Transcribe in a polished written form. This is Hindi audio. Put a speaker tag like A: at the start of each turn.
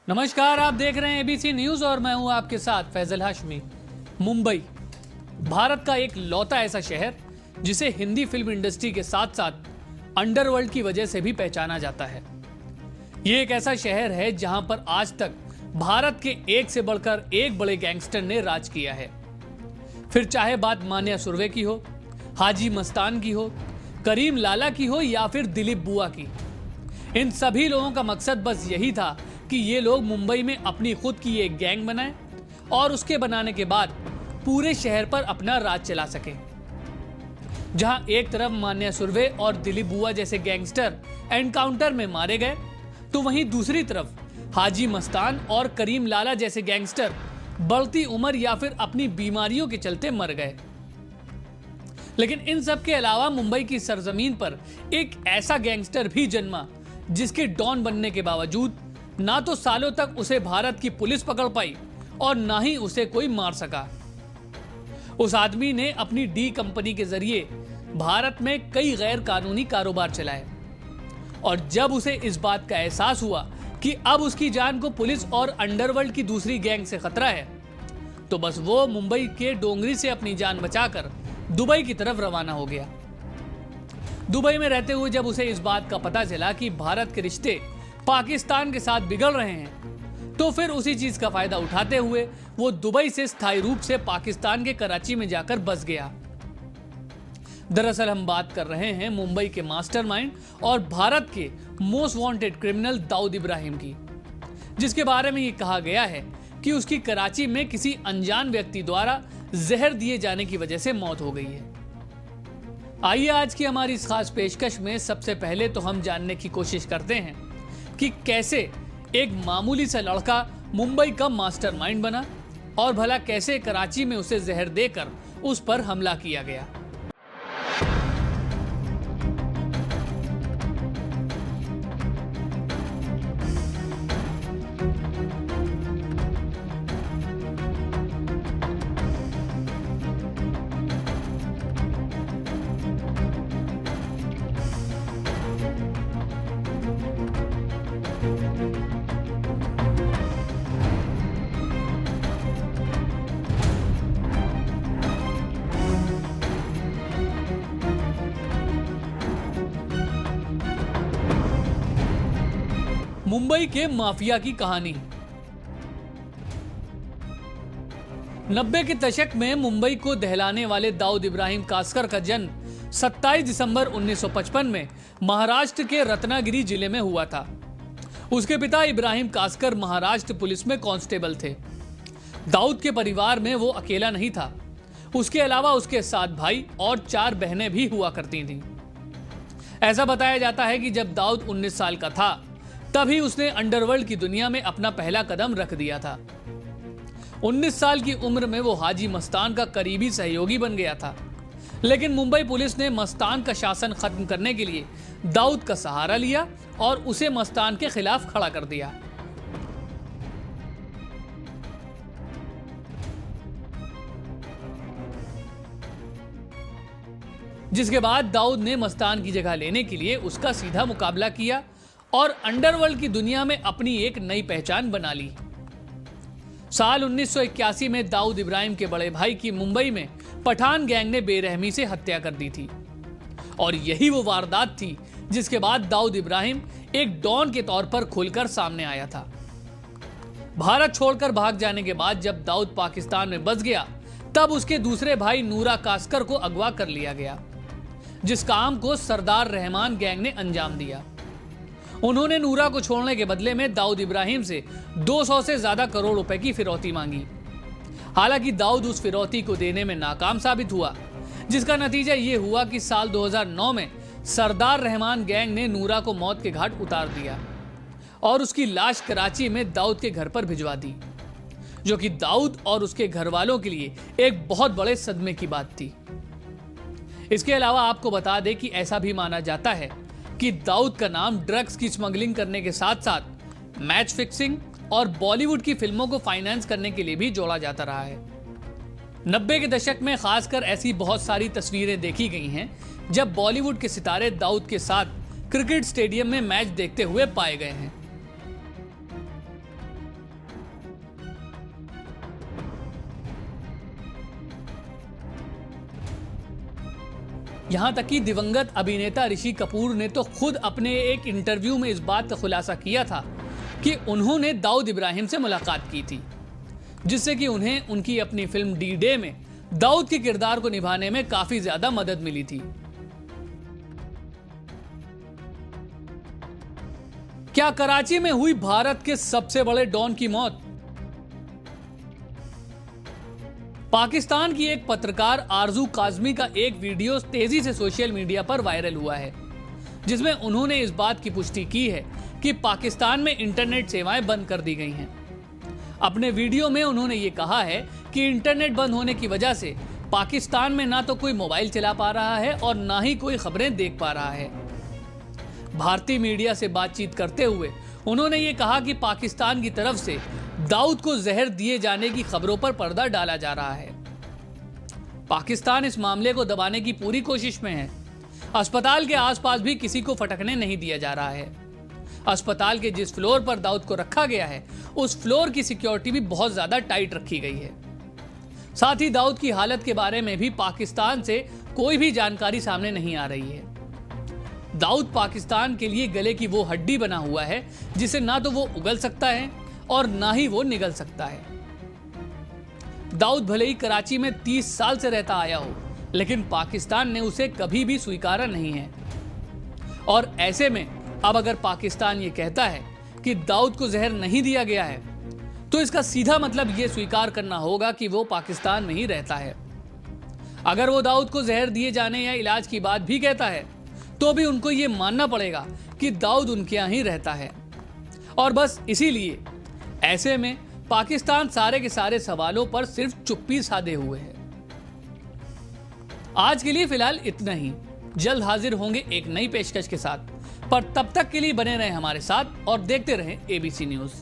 A: नमस्कार, आप देख रहे हैं एबीसी न्यूज और मैं हूं आपके साथ फैजल हाशमी। मुंबई भारत का एक लौता ऐसा शहर जिसे हिंदी फिल्म इंडस्ट्री के साथ साथ अंडरवर्ल्ड की वजह से भी पहचाना जाता है। ये एक ऐसा शहर है जहां पर आज तक भारत के एक से बढ़कर एक बड़े गैंगस्टर ने राज किया है। फिर चाहे बात मान्या सुरवे की हो, हाजी मस्तान की हो, करीम लाला की हो या फिर दिलीप बुआ की, इन सभी लोगों का मकसद बस यही था कि ये लोग मुंबई में अपनी खुद की एक गैंग बनाएं और उसके बनाने के बाद पूरे शहर पर अपना राज चला सकें। जहां एक तरफ मान्या सुरवे और दिलीप बुआ जैसे गैंगस्टर एनकाउंटर में मारे गए, तो वहीं दूसरी तरफ हाजी मस्तान और करीम लाला जैसे गैंगस्टर बढ़ती उम्र या फिर अपनी बीमारियों के चलते मर गए। लेकिन इन सब के अलावा मुंबई की सरजमीन पर एक ऐसा गैंगस्टर भी जन्मा जिसके डॉन बनने के बावजूद ना तो सालों तक उसे भारत की पुलिस पकड़ पाई और ना ही उसे कोई मार सका। उस आदमी ने अपनी डी कंपनी के जरिए भारत में कई गैर कानूनी कारोबार चलाए और जब उसे इस बात का एहसास हुआ कि अब उसकी जान को पुलिस और अंडरवर्ल्ड की दूसरी गैंग से खतरा है, तो बस वो मुंबई के डोंगरी से अपनी जान बचाकर दुबई की तरफ रवाना हो गया। दुबई में रहते हुए जब उसे इस बात का पता चला कि भारत के रिश्ते पाकिस्तान के साथ बिगड़ रहे हैं, तो फिर उसी चीज का फायदा उठाते हुए वो दुबई से स्थायी रूप से पाकिस्तान के कराची में जाकर बस गया। दरअसल हम बात कर रहे हैं मुंबई के मास्टरमाइंड और भारत के most wanted criminal Dawood Ibrahim की, जिसके बारे में ये कहा गया है कि उसकी कराची में किसी अनजान व्यक्ति द्वारा जहर दिए जाने की वजह से मौत हो गई है। आइए आज की हमारी इस खास पेशकश में सबसे पहले तो हम जानने की कोशिश करते हैं कि कैसे एक मामूली सा लड़का मुंबई का मास्टरमाइंड बना और भला कैसे कराची में उसे जहर देकर उस पर हमला किया गया। मुंबई के माफिया की कहानी। 90 के दशक में मुंबई को दहलाने वाले दाऊद इब्राहिम कासकर का जन्म 27 दिसंबर 1955 में महाराष्ट्र के रत्नागिरी जिले में हुआ था। उसके पिता इब्राहिम कासकर महाराष्ट्र पुलिस में कांस्टेबल थे। दाऊद के परिवार में वो अकेला नहीं था, उसके अलावा उसके 7 भाई और 4 बहनें भी हुआ करती थीं। ऐसा बताया जाता है कि जब दाऊद 19 साल का था तभी उसने अंडरवर्ल्ड की दुनिया में अपना पहला कदम रख दिया था। 19 साल की उम्र में वो हाजी मस्तान का करीबी सहयोगी बन गया था, लेकिन मुंबई पुलिस ने मस्तान का शासन खत्म करने के लिए दाऊद का सहारा लिया और उसे मस्तान के खिलाफ खड़ा कर दिया। जिसके बाद दाऊद ने मस्तान की जगह लेने के लिए उसका सीधा मुकाबला किया और अंडरवर्ल्ड की दुनिया में अपनी एक नई पहचान बना ली। साल 1981 में दाऊद इब्राहिम के बड़े भाई की मुंबई में पठान गैंग ने बेरहमी से हत्या कर दी थी और यही वो वारदात थी जिसके बाद दाऊद इब्राहिम एक डॉन के तौर पर खुलकर सामने आया था। भारत छोड़कर भाग जाने के बाद जब दाऊद पाकिस्तान में बस गया, तब उसके दूसरे भाई नूरा कासकर को अगवा कर लिया गया, जिस काम को सरदार रहमान गैंग ने अंजाम दिया। उन्होंने नूरा को छोड़ने के बदले में दाऊद इब्राहिम से 200 से ज्यादा करोड़ रुपए की फिरौती मांगी। हालांकि दाऊद उस फिरौती को देने में नाकाम साबित हुआ, जिसका नतीजा यह हुआ कि साल 2009 में सरदार रहमान गैंग ने नूरा को मौत के घाट उतार दिया और उसकी लाश कराची में दाऊद के घर पर भिजवा दी, जो कि दाऊद और उसके घर वालों के लिए एक बहुत बड़े सदमे की बात थी। इसके अलावा आपको बता दें कि ऐसा भी माना जाता है कि दाऊद का नाम ड्रग्स की स्मगलिंग करने के साथ साथ मैच फिक्सिंग और बॉलीवुड की फिल्मों को फाइनेंस करने के लिए भी जोड़ा जाता रहा है। 90 के दशक में खासकर ऐसी बहुत सारी तस्वीरें देखी गई हैं जब बॉलीवुड के सितारे दाऊद के साथ क्रिकेट स्टेडियम में मैच देखते हुए पाए गए हैं। यहां तक कि दिवंगत अभिनेता ऋषि कपूर ने तो खुद अपने एक इंटरव्यू में इस बात का खुलासा किया था कि उन्होंने दाऊद इब्राहिम से मुलाकात की थी, जिससे कि उन्हें उनकी अपनी फिल्म डी डे में दाऊद के किरदार को निभाने में काफी ज्यादा मदद मिली थी। क्या कराची में हुई भारत के सबसे बड़े डॉन की मौत? पाकिस्तान की एक पत्रकार आरजू काजमी का एक वीडियो तेजी से सोशल मीडिया पर वायरल हुआ है, जिसमें उन्होंने इस बात की पुष्टि की है कि पाकिस्तान में इंटरनेट सेवाएं बंद कर दी गई हैं। अपने वीडियो में उन्होंने ये कहा है कि इंटरनेट बंद होने की वजह से पाकिस्तान में ना तो कोई मोबाइल चला पा रहा है और ना ही कोई खबरें देख पा रहा है। भारतीय मीडिया से बातचीत करते हुए उन्होंने ये कहा कि पाकिस्तान की तरफ से दाऊद को जहर दिए जाने की खबरों पर पर्दा डाला जा रहा है। पाकिस्तान इस मामले को दबाने की पूरी कोशिश में है। अस्पताल के आसपास भी किसी को फटकने नहीं दिया जा रहा है। अस्पताल के जिस फ्लोर पर दाऊद को रखा गया है, उस फ्लोर की सिक्योरिटी भी बहुत ज्यादा टाइट रखी गई है। साथ ही दाऊद की हालत के बारे में भी पाकिस्तान से कोई भी जानकारी सामने नहीं आ रही है। दाऊद पाकिस्तान के लिए गले की वो हड्डी बना हुआ है जिसे ना तो वो उगल सकता है और ना ही वो निगल सकता है। दाऊद भले ही कराची में 30 साल से रहता आया हो, लेकिन पाकिस्तान ने उसे कभी भी स्वीकारा नहीं है। और ऐसे में अब अगर पाकिस्तान ये कहता है कि दाऊद को जहर नहीं दिया गया है, तो इसका सीधा मतलब ये स्वीकार करना होगा कि वो पाकिस्तान में ही रहता है। अगर वो दाऊद को जहर दिए जाने या इलाज की बात भी कहता है, तो भी उनको ये मानना पड़ेगा कि दाऊद उनके यहाँ ही रहता है। और बस इसीलिए ऐसे में पाकिस्तान सारे के सारे सवालों पर सिर्फ चुप्पी साधे हुए है। आज के लिए फिलहाल इतना ही। जल्द हाजिर होंगे एक नई पेशकश के साथ, पर तब तक के लिए बने रहें हमारे साथ और देखते रहें एबीसी न्यूज।